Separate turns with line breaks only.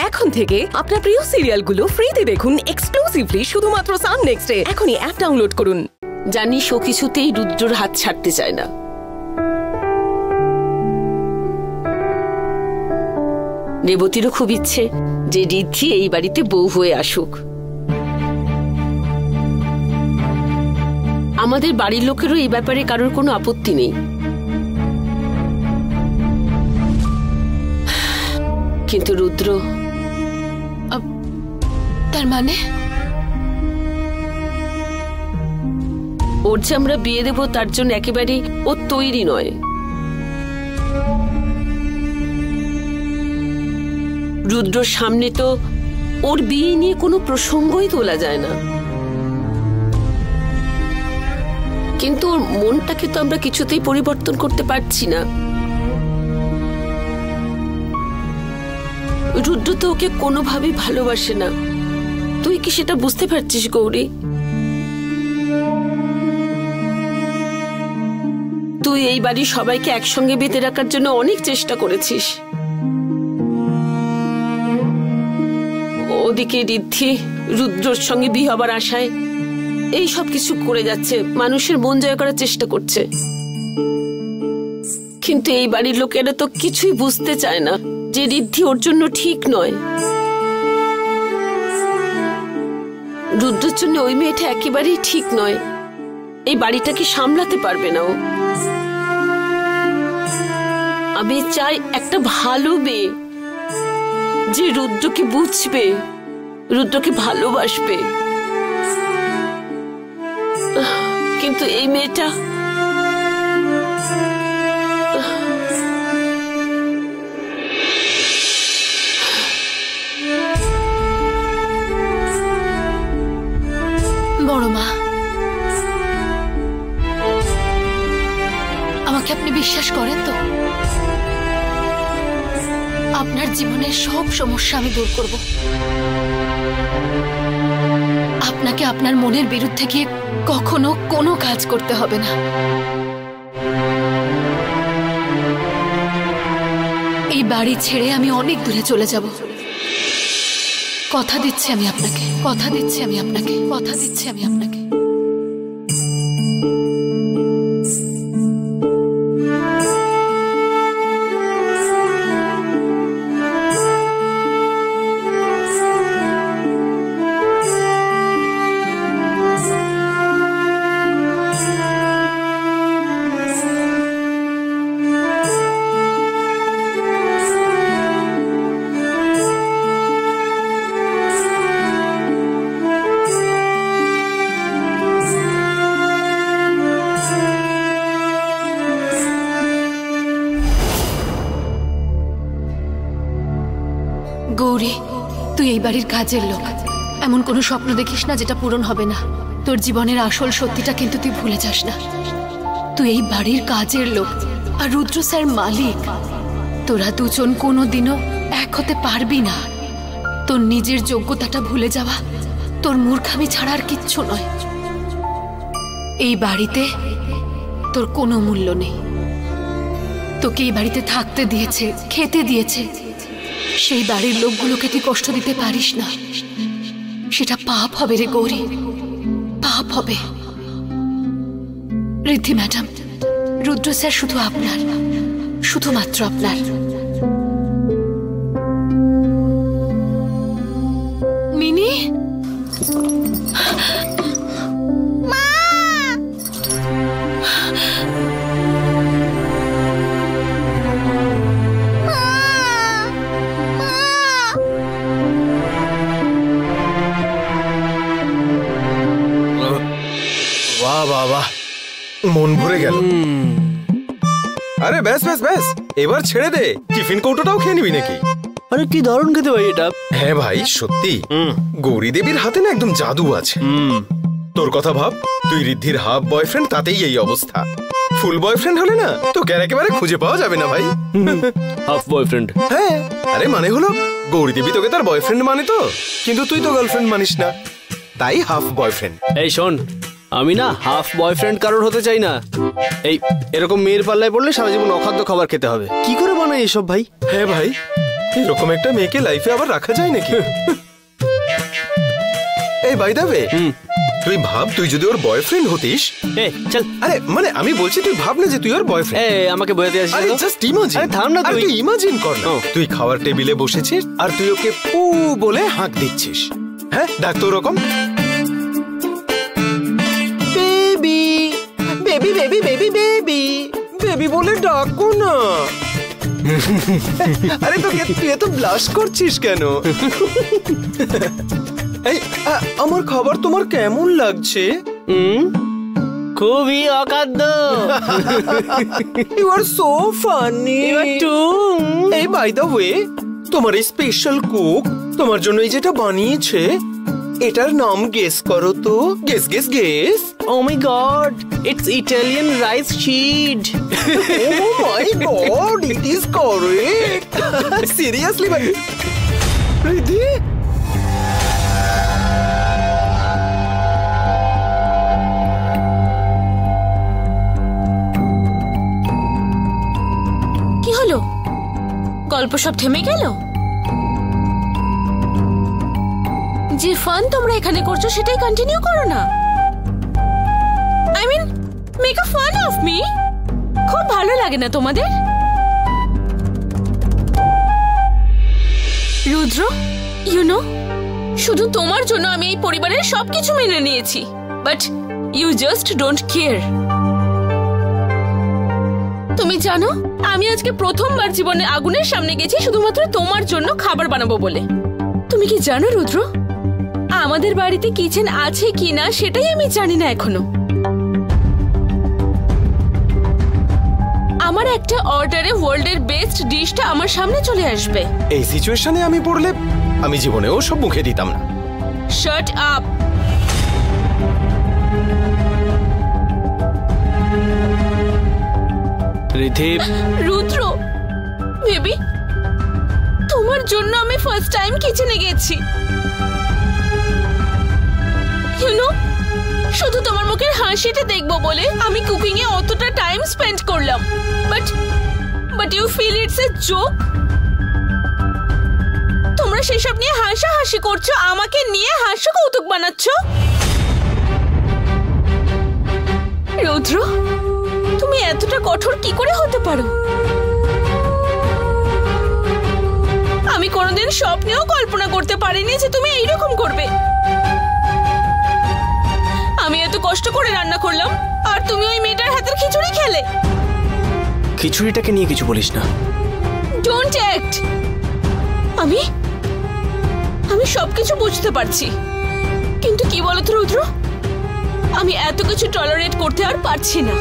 এখন থেকে আপনার প্রিয় সিরিয়ালগুলো ফ্রিতে দেখুন এক্সক্লুসিভলি শুধুমাত্র সান নেক্সটে। এখনই অ্যাপ ডাউনলোড করুন।
জানি ও কিছুতেই রুদ্রর হাত ছাড়তে চায় না। রেবতীরও খুব ইচ্ছে যে ঋদ্ধি এই বাড়িতে বউ হয়ে আসুক। আমাদের বাড়ির লোকেরও এই ব্যাপারে কারোর কোনো আপত্তি নেই, কিন্তু রুদ্র
তার মানে
ওর যে আমরা বিয়ে দেব তার জন্য একেবারেই ও তৈরি নয়। রুদ্রর সামনে তো ওর বিয়ে নিয়ে কোনো প্রসঙ্গই তোলা যায় না, কিন্তু ওর মনটাকে তো আমরা কিছুতেই পরিবর্তন করতে পারছি না। রুদ্র তো ওকে কোনোভাবেই ভালোবাসে না। তুই কি সেটা বুঝতে পারছিস গৌরী? তুই এই বাড়ির সবাইকে একসঙ্গে বেঁধে রাখার জন্য অনেক চেষ্টা করেছিস। ওদিকে ঋদ্ধি রুদ্রর সঙ্গে বিয়ে হবার আশায় এই সব কিছু করে যাচ্ছে, মানুষের মন জয় করার চেষ্টা করছে, কিন্তু এই বাড়ির লোকেরা তো কিছুই বুঝতে চায় না যে ঋদ্ধি ওর জন্য ঠিক নয়। রুদ্রের জন্য ওই মেয়েটা একেবারেই ঠিক নয়। এই বাড়িটাকে সামলাতে পারবে না ও। আমি চাই একটা ভালো মেয়ে যে রুদ্রকে বুঝবে, রুদ্রকে ভালোবাসবে, কিন্তু এই মেয়েটা
বড় মা, আমাকে আপনি বিশ্বাস করেন তো? আপনার জীবনের সব সমস্যা আমি দূর করব। আপনাকে আপনার মনের বিরুদ্ধে গিয়ে কখনো কোনো কাজ করতে হবে না। এই বাড়ি ছেড়ে আমি অনেক দূরে চলে যাব। কথা দিচ্ছি আমি আপনাকে, কথা দিচ্ছি আমি আপনাকে, কথা দিচ্ছি আমি আপনাকে। গৌরী, তুই এই বাড়ির কাজের লোক। এমন কোনো স্বপ্ন দেখিস না যেটা পূরণ হবে না। তোর জীবনের আসল সত্যিটা কিন্তু তুই ভুলে যাস না। তুই এই বাড়ির কাজের লোক আর রুদ্র স্যার মালিক। তোরা দুজন কোনোদিনও এক হতে পারবি না। তোর নিজের যোগ্যতাটা ভুলে যাওয়া তোর মূর্খামি ছাড়া আর কিচ্ছু নয়। এই বাড়িতে তোর কোনো মূল্য নেই। তোকে এই বাড়িতে থাকতে দিয়েছে, খেতে দিয়েছে, সেই বাড়ির লোকগুলোকে তুই কষ্ট দিতে পারিস না। সেটা পাপ হবে রে গৌরী, পাপ হবে। ঋদ্ধি ম্যাডাম, রুদ্র স্যার শুধু আপনার, শুধুমাত্র আপনার। মিনি,
বাবা, মন ভরে গেল। আরে ব্যাস ব্যাস ব্যাস, এবার ছেড়ে দে। টিফিন কৌটোটাও খেয়ে নিবি নাকি?
আরে কি দারুণ খেতে ভাই এটা।
হ্যাঁ ভাই, সত্যি গৌরী দেবীর হাতে না একদম জাদু আছে। তোর কথা ভাব, তুই ঋদ্ধির হাফ বয়ফ্রেন্ড, তাতেই এই অবস্থা। ফুল বয়ফ্রেন্ড হলে না তোকে একেবারে খুঁজে পাওয়া যাবে না ভাই।
Half boyfriend?
হ্যাঁ, আরে মানে হলো গৌরী দেবী তোকে তার বয়ফ্রেন্ড মানে তো, কিন্তু তুই তো গার্লফ্রেন্ড মানিস না, তাই হাফ বয়ফ্রেন্ড।
এই শোন, আমি না হাফ বয়ফ্রেন্ড কারোর হতে চাই না। এই এরকম মেয়ের পাল্লায় পড়লে সারা জীবন অখাদ্য খাবার খেতে হবে। কি করে বানাই এসব ভাই?
হ্যাঁ ভাই, এরকম একটা মেয়েকে লাইফে আবার রাখা যায় নাকি? এই বাই দ্য ওয়ে, তুই ভাব তুই যদি ওর বয়ফ্রেন্ড হতিস।
চল।
আরে মানে আমি বলছি তুই ভাব না যে তুই ওর বয়ফ্রেন্ড।
আমাকে বোঝাতে আসছিস?
আরে জাস্ট ইমাজিন।
আরে থাম না তুই।
তুই ইমাজিন কর না, তুই খাওয়ার টেবিলে বসেছিস আর তুই ওকে পু বলে হাঁক দিচ্ছিস। হ্যাঁ, ডাক তো ওরকম baby baby baby baby baby baby বলে ডাকো না। আরে তুই এত ব্লাশ করছিস কেন? এই আমার খাবার তোমার কেমন লাগছে?
খুবই অখাদ্য।
You are so funny. এই বাই দ্য ওয়ে, তোমার এই স্পেশাল কুক তোমার জন্য এই যেটা বানিয়েছে এটার নাম গেস করো তো। Guess guess guess.
Oh my god, it's Italian rice sheet.
Oh my god, it is correct. Seriously, ভাই? রিদ্ধি?
কি হলো? গল্প সব থেমে গেল? যে ফান তোমরা এখানে করছো সেটাই কন্টিনিউ করো না। I mean, make a fun of me. খুব ভালো লাগে না তোমাদের? রুদ্র, ইউ নো, শুধু তোমার জন্য আমি এই পরিবারের সবকিছু মেনে নিয়েছি, but you just don't care. তুমি জানো, আমি আজকে প্রথমবার জীবনে আগুনের সামনে গেছি শুধুমাত্র তোমার জন্য খাবার বানাবো বলে। তুমি কি জানো রুদ্র, আমাদের বাড়িতে কিচেন আছে কিনা সেটাই আমি জানি না এখনো। আমার একটা অর্ডারে ওয়ার্ল্ডের বেস্ট ডিশটা আমার সামনে চলে আসবে।
এই সিচুয়েশনে আমি পড়লে আমি জীবনেও সব মুখে দিতাম না।
Shut up.
Riddhi.
Rudra, baby, তোমার জন্য আমি ফার্স্ট টাইম কিচেনে গেছি। ইউ নো, শুধু তোমার মুখের হাসিটা দেখবো বলে আমি কুকিং এ অতটা টাইম স্পেন্ড করলাম, but you feel it's a joke. তোমরা সেসব নিয়ে হাসাহাসি করছো, আমাকে নিয়ে হাস্য কৌতুক বানাচ্ছো। রুদ্র, তুমি এতটা কঠোর কি করে হতে পারো? আমি কোনোদিন স্বপ্নেও কল্পনা করতে পারিনি যে তুমি এইরকম করবে। আমি এত কষ্ট করে রান্না করলাম আর তুমি ওই মেয়েটার হাতের খিচুড়ি খেলে।
খিচুড়িটাকে নিয়ে কিছু বলিস না।
Don't act. আমি সবকিছু বুঝতে পারছি, কিন্তু কি বলতো রুদ্র, আমি এত কিছু টলারেট করতে আর পারছি না।